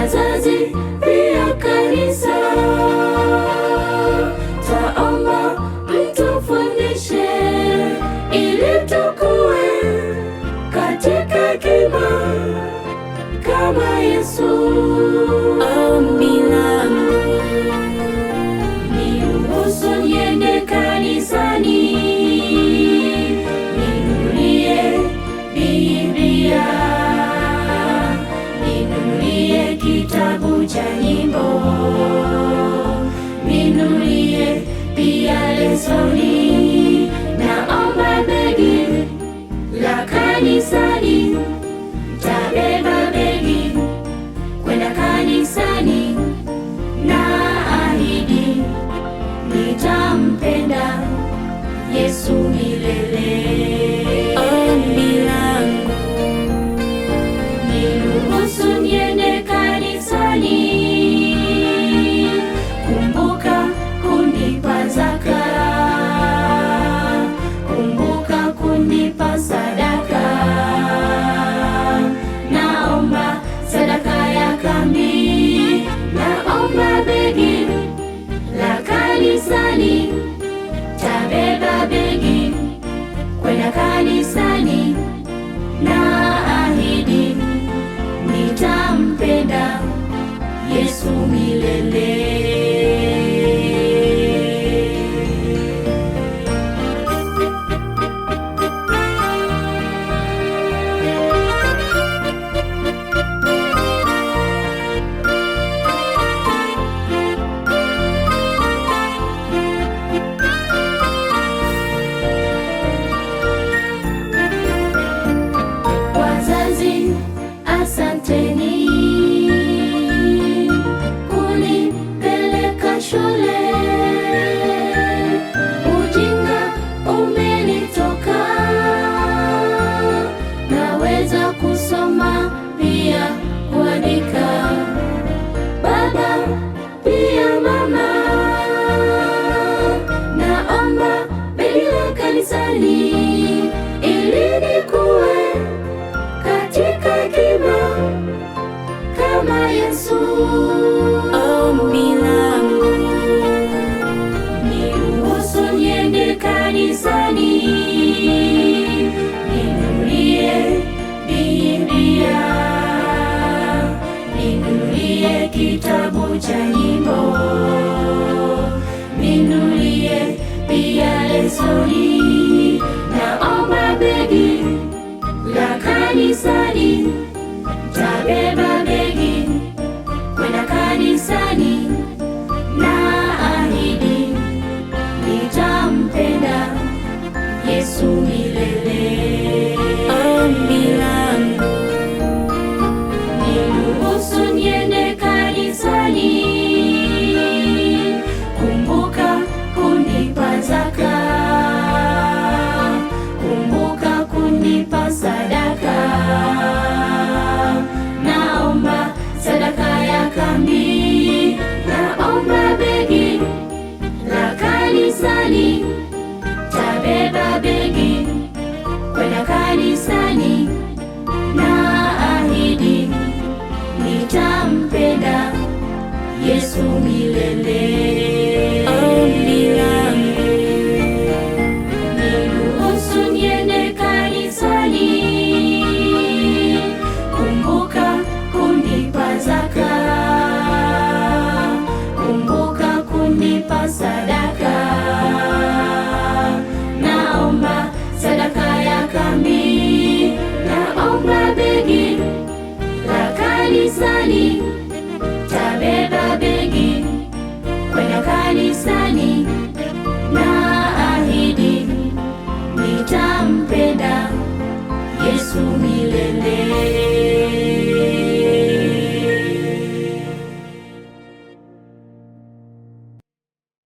wazazi pia kanisa, taomba mtufundishe ili tukue katika hekima kama Yesu. Ombi langu niruhusu niende kanisani, ninunulie Biblia, ninunulie kitabu cha nyimbo, ninunulie pia lesoni. Naomba begi la kanisani, tabeba begi kwenda kanisani, na ahidi nitampenda Yesu milele. Ombi langu niruhusu niende kanisani, kumbuka kunipa zaka, kumbuka kunipa sadaka. Naomba sadaka ya kambi, naomba begi la kanisani, tabeba begi kwenda kanisani, na ahidi nitampenda Yesu milele. Wazazi, asanteni kunipeleka shule, ujinga umenitoka, naweza kusoma pia kuandika. Baba pia mama, naomba begi la kanisani ili nikue katika hekima kama Yesu. Ombi langu niruhusu niende kanisani, ninunulie Biblia, ninunulie kitabu cha nyimbo, ninunulie pia lesoni. Naomba begi la kanisani, tabeba begi kwenda kanisani, na ahidi nitampenda Yesu milele. Ombi langu niruhusu niende kanisani, kumbuka kunipa zaka, kumbuka kunipa sadaka. Naomba sadaka ya kambi, naomba begi la kanisani, tabeba begi kwenda kanisani, na ahidi nitampenda Yesu milele. Ombi langu niruhusu niende kanisani, kumbuka kunipa zaka, kumbuka kunipa sadaka. Naomba sadaka ya kambi, naomba begi la kanisani, tabeba begi kwenda kanisani, na ahidi nitampenda Yesu milele.